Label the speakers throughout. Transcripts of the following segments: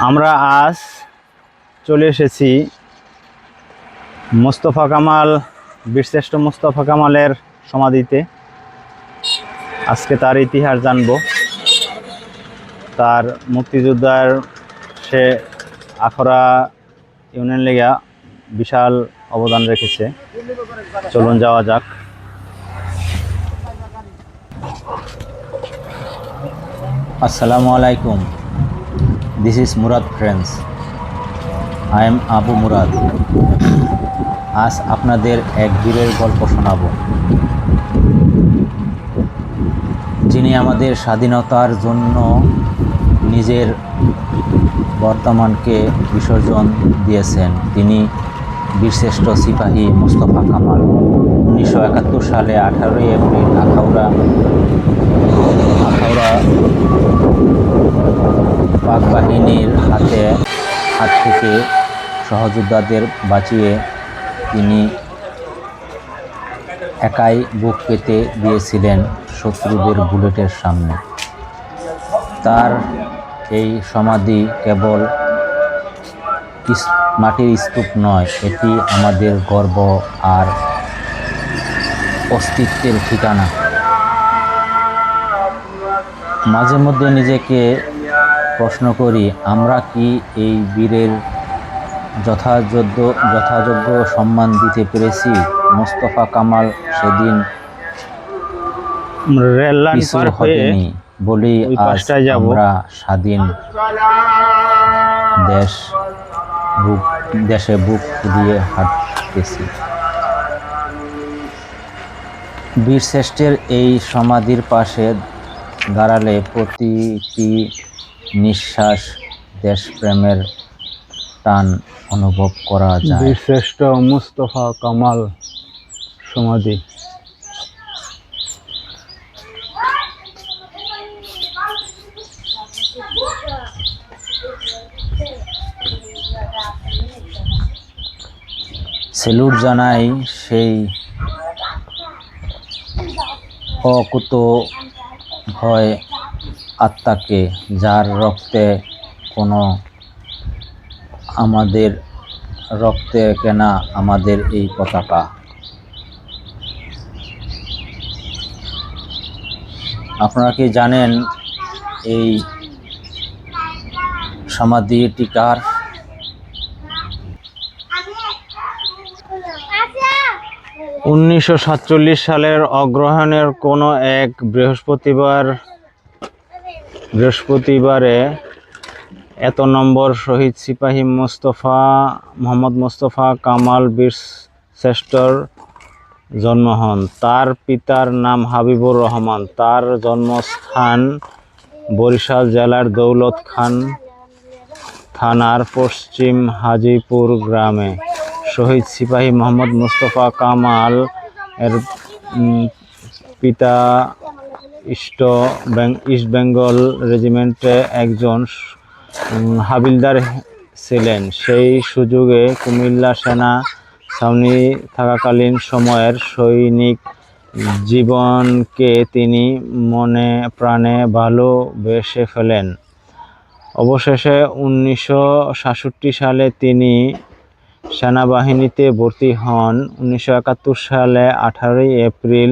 Speaker 1: আমরা আজ চলে এসেছি মোস্তফা কামাল, বীরশ্রেষ্ঠ মোস্তফা কামালের সমাধিতে। আজকে তার ইতিহাস জানব। তার মুক্তিযোদ্ধার সে আখড়া ইউনিয়ন লীগে বিশাল অবদান রেখেছে। চলুন যাওয়া যাক।
Speaker 2: আসসালামু আলাইকুম। This is Murad friends. I am Abu Murad. আজ আপনাদের এক বীরের গল্প শোনাব, যিনি আমাদের স্বাধীনতার জন্য নিজের বর্তমানকে বিসর্জন দিয়েছেন। তিনি বীরশ্রেষ্ঠ সিপাহী মোস্তফা কামাল। 1971 সালে 18 এপ্রিল আখাউড়া পাক বাহিনীর হাত থেকে সহযোদ্ধাদের বাঁচিয়ে তিনি একাই বুক পেতে দিয়েছিলেন শত্রুদের বুলেটের সামনে। তার এই সমাধি কেবল মাটির স্তূপ নয়, এটি আমাদের গর্ব আর অস্তিত্বের ঠিকানা। মাঝে মধ্যে নিজেকে প্রশ্ন করি, আমরা কি এই বীরের যথাযোগ্য সম্মান দিতে পেরেছি? মোস্তফা কামাল সেদিন পিছু হটেনি বলেই আজ আমরা স্বাধীন দেশে বুক ফুলিয়ে হাঁটতেছি। বীরশ্রেষ্ঠের এই সমাধির পাশে দাঁড়ালে প্রতিটি নিঃশ্বাস দেশপ্রেমের টান অনুভব করা যায়।
Speaker 1: বীরশ্রেষ্ঠ মোস্তফা কামাল সমাধি।
Speaker 2: সেলুট জানাই সেই অকুতোভয় আত্মাকে, যার রক্তে কেনা আমাদের এই পতাকা। আপনারা কি জানেন এই সমাধিটি কার?
Speaker 1: 1947 সালের অগ্রহায়ণের কোনো এক বৃহস্পতিবারে এত নম্বর শহীদ সিপাহী মোহাম্মদ মোস্তফা কামাল বীরশ্রেষ্ঠর জন্ম হন। তার পিতার নাম হাবিবুর রহমান। তার জন্মস্থান বরিশাল জেলার দৌলতখান থানার পশ্চিম হাজিপুর গ্রামে। শহীদ সিপাহী মোহাম্মদ মোস্তফা কামাল এর পিতা ইস্ট বেঙ্গল রেজিমেন্টে একজন হাবিলদার ছিলেন। সেই সুযোগে কুমিল্লা সেনা ছাউনি থাকাকালীন সময়ের সৈনিক জীবনকে তিনি মনে প্রাণে ভালোবেসে ফেলেন। অবশেষে 1967 সালে তিনি সেনাবাহিনীতে ভর্তি হন। 1971 সালে 18 এপ্রিল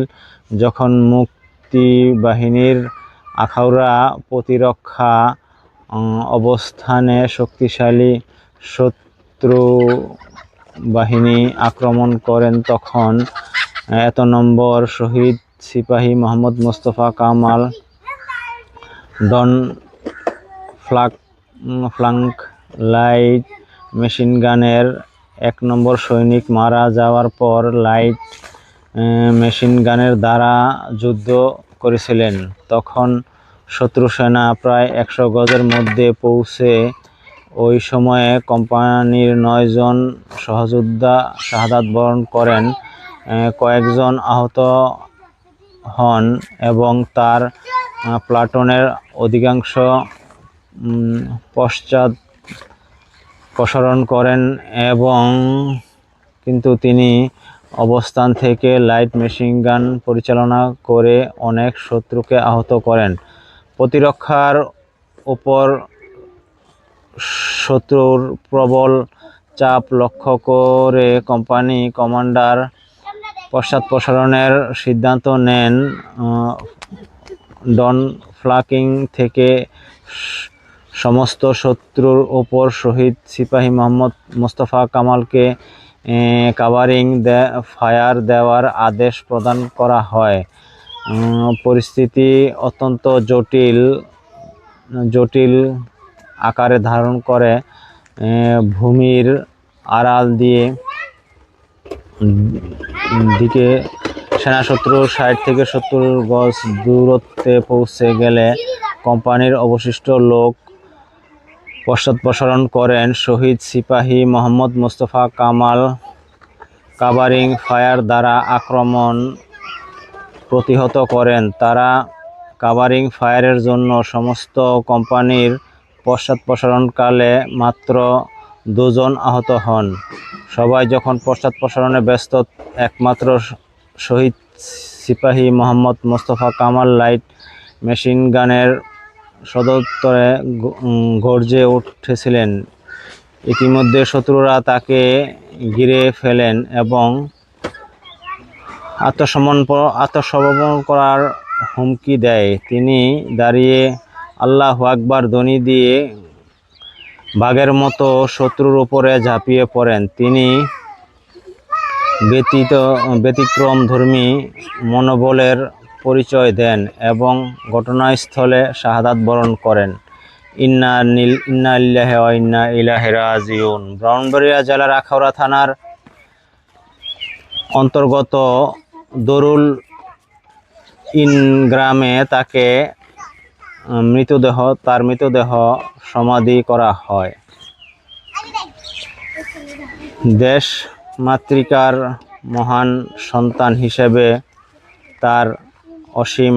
Speaker 1: যখন মুক্তিবাহিনীর আখাউড়া প্রতিরক্ষা অবস্থানে শক্তিশালী শত্রু বাহিনী আক্রমণ করেন, তখন এত নম্বর শহীদ সিপাহী মোহাম্মদ মোস্তফা কামাল ফ্লাঙ্ক লাইট মেশিন গানের 1 নম্বর সৈনিক মারা যাওয়ার পর লাইট মেশিন গানের দ্বারা যুদ্ধ করেছিলেন। তখন শত্রু সেনা প্রায় 100 গজের মধ্যে পৌঁছে ওই সময়ে কোম্পানির 9 জন সহযোদ্ধা শাহাদাত বরণ করেন, কয়েকজন আহত হন এবং তার প্লাটুনের অধিকাংশ পশ্চাদপসরণ করেন কিন্তু তিনি অবস্থান থেকে লাইট মেশিন গান পরিচালনা করে অনেক শত্রুকে আহত করেন। প্রতিরক্ষার উপর শত্রুর প্রবল চাপ লক্ষ্য করে কোম্পানি কমান্ডার পশ্চাৎপসারণের সিদ্ধান্ত নেন। ডন ফ্লাকিং থেকে সমস্ত শত্রুর ওপর শহীদ সিপাহী মোহাম্মদ মোস্তফা কামালকে কাভারিং ফায়ার দেওয়ার আদেশ প্রদান করা হয়। পরিস্থিতি অত্যন্ত জটিল আকারে ধারণ করে। ভূমির আড়াল দিকে সেনাশত্রু 60 থেকে 70 গজ দূরত্বে পৌঁছে গেলে কোম্পানির অবশিষ্ট লোক পশ্চাৎপসারণ করেন। শহীদ সিপাহী মোহাম্মদ মোস্তফা কামাল কাভারিং ফায়ার দ্বারা আক্রমণ প্রতিহত করেন। তারা কাভারিং ফায়ারের জন্য সমস্ত কোম্পানির পশ্চাৎপসারণকালে মাত্র 2 জন আহত হন। সবাই যখন পশ্চাৎপসারণে ব্যস্ত, একমাত্র শহীদ সিপাহী মোহাম্মদ মোস্তফা কামাল লাইট মেশিন গানের সদুত্তরে গর্জে উঠেছিলেন। ইতিমধ্যে শত্রুরা তাকে ঘিরে ফেলেন এবং আত্মসমর্পণ করার হুমকি দেয়। তিনি দাঁড়িয়ে আল্লাহু আকবার ধ্বনি দিয়ে বাঘের মতো শত্রুর উপরে ঝাঁপিয়ে পড়েন। তিনি ব্যতিক্রমধর্মী মনোবলের পরিচয় দেন এবং ঘটনাস্থলে শাহাদাত বরণ করেন। ইন্না লিল্লাহি ওয়া ইন্না ইলাইহি রাজিউন। ব্রাহ্মণবাড়িয়া জেলার আখাউড়া থানার অন্তর্গত দরুল ইন গ্রামে তার মৃতদেহ সমাধি করা হয়। দেশ মাতৃকার মহান সন্তান হিসেবে তার অসীম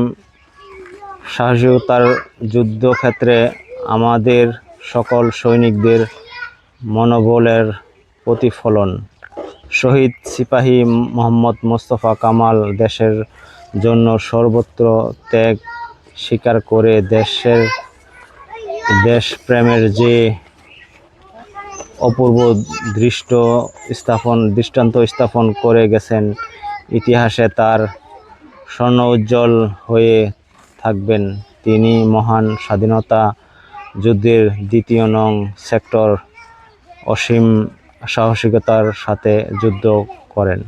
Speaker 1: সাহসিকতার যুদ্ধক্ষেত্রে আমাদের সকল সৈনিকদের মনোবলের প্রতিফলন। শহীদ সিপাহী মোহাম্মদ মোস্তফা কামাল দেশের জন্য সর্বত্র ত্যাগ স্বীকার করে দেশপ্রেমের যে অপূর্ব দৃষ্টান্ত স্থাপন করে গেছেন, ইতিহাসে তার স্বর্ণ উজ্জ্বল হয়ে থাকবেন। তিনি মহান স্বাধীনতা যুদ্ধের 2 নং সেক্টর অসীম সাহসিকতার সাথে যুদ্ধ করেন।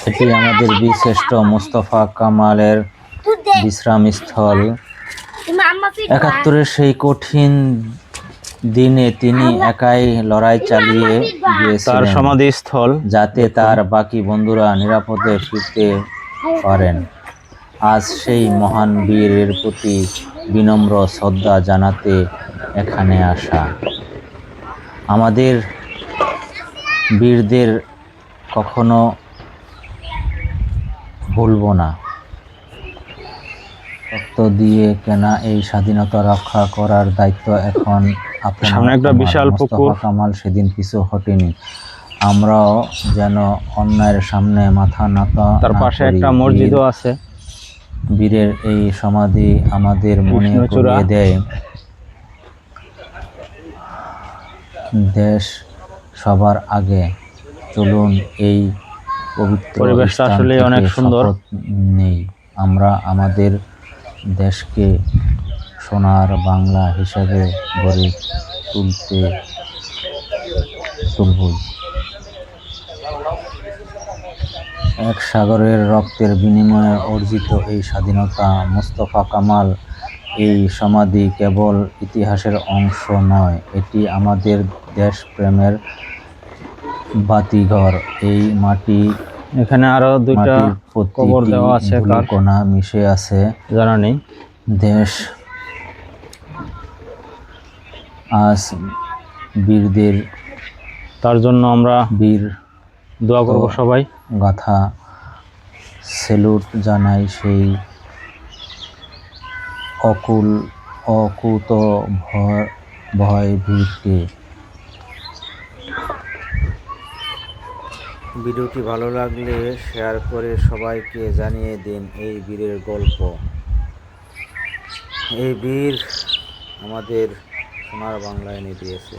Speaker 2: এটি আমাদের বীরশ্রেষ্ঠ মোস্তফা কামালের বিশ্রামস্থল। 71-এর সেই কঠিন দিনে তিনি একাই লড়াই চালিয়ে
Speaker 1: তার
Speaker 2: গিয়েছিলেন
Speaker 1: সমাধিস্থল
Speaker 2: যাতে তার বাকি বন্ধুরা নিরাপদে ফিরতে পারেন। আজ সেই মহান বীরের প্রতি বিনম্র শ্রদ্ধা জানাতে এখানে আসা। আমাদের বীরদের কখনো ভুলব না। রক্ত দিয়ে কেনা এই স্বাধীনতা রক্ষা করার দায়িত্ব এখন
Speaker 1: সামনে একটা বিশাল পুকুর।
Speaker 2: মোস্তফা কামাল সেদিন পিছু হটেনি। আমরাও যেন অন্যায়ের সামনে মাথা নত
Speaker 1: তার পাশে একটা মসজিদও আছে।
Speaker 2: বীরের এই সমাধি আমাদের মনে করিয়ে দেয় দেশ সবার আগে। চলুন এই পবিত্র
Speaker 1: পরিবেশটা আসলে অনেক সুন্দর।
Speaker 2: নেই আমরা আমাদের দেশকে সোনার বাংলা হিসেবে গড়ে তুলবই। এক সাগরের রক্তের বিনিময়ে অর্জিত এই স্বাধীনতা। মোস্তফা কামাল এই সমাধি কেবল ইতিহাসের অংশ নয়, এটি আমাদের দেশপ্রেমের বাতিঘর। এই মাটি,
Speaker 1: এখানে আরো 2টা কবর দেওয়া আছে।
Speaker 2: কোনা মিশে আছে
Speaker 1: জানা নেই।
Speaker 2: দেশ আজ বীরদের,
Speaker 1: তার জন্য আমরা
Speaker 2: বীর
Speaker 1: দোয়া করব সবাই।
Speaker 2: গাথা স্যালুট জানাই সেই অকুত ভয় বীরকে। ভিডিওটি ভালো লাগলে শেয়ার করে সবাইকে জানিয়ে দিন এই বীরের গল্প। এই বীর আমাদের সোনার বাংলায় এনে দিয়েছে।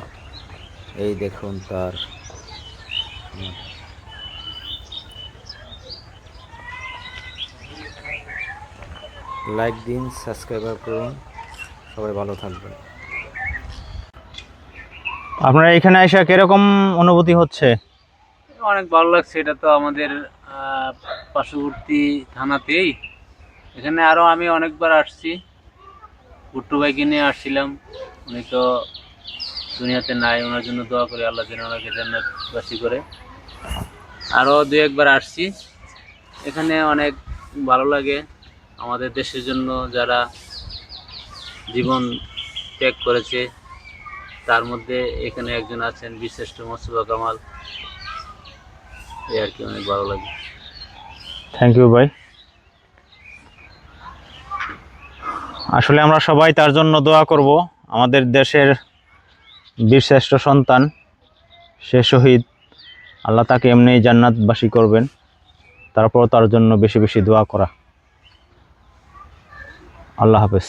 Speaker 2: এই দেখুন তার লাইক দিন, সাবস্ক্রাইব করুন, সবাই ভালো থাকবেন।
Speaker 1: আপনার এখানে এসে কিরকম অনুভূতি হচ্ছে?
Speaker 3: অনেক ভালো লাগছে। এটা তো আমাদের পার্শ্ববর্তী থানাতেই। এখানে আরও আমি অনেকবার আসছি, গুট্টু ভাইকে নিয়ে আসছিলাম। উনি তো দুনিয়াতে নাই, ওনার জন্য দোয়া করি আল্লাহ যেন ওনাকে জান্নাতবাসী করে। আরও দু একবার আসছি। এখানে অনেক ভালো লাগে। আমাদের দেশের জন্য যারা জীবন ত্যাগ করেছে তার মধ্যে এখানে একজন আছেন বীরশ্রেষ্ঠ মোস্তফা কামাল। এই আর কি, অনেক ভালো লাগে।
Speaker 1: থ্যাংক ইউ ভাই। আসলে আমরা সবাই তার জন্য দোয়া করব। আমাদের দেশের বীরশ্রেষ্ঠ সন্তান, সে শহীদ, আল্লাহ তাকে এমনিই জান্নাতবাসী করবেন। তারপর তার জন্য বেশি বেশি দোয়া করা। আল্লাহ হাফেজ।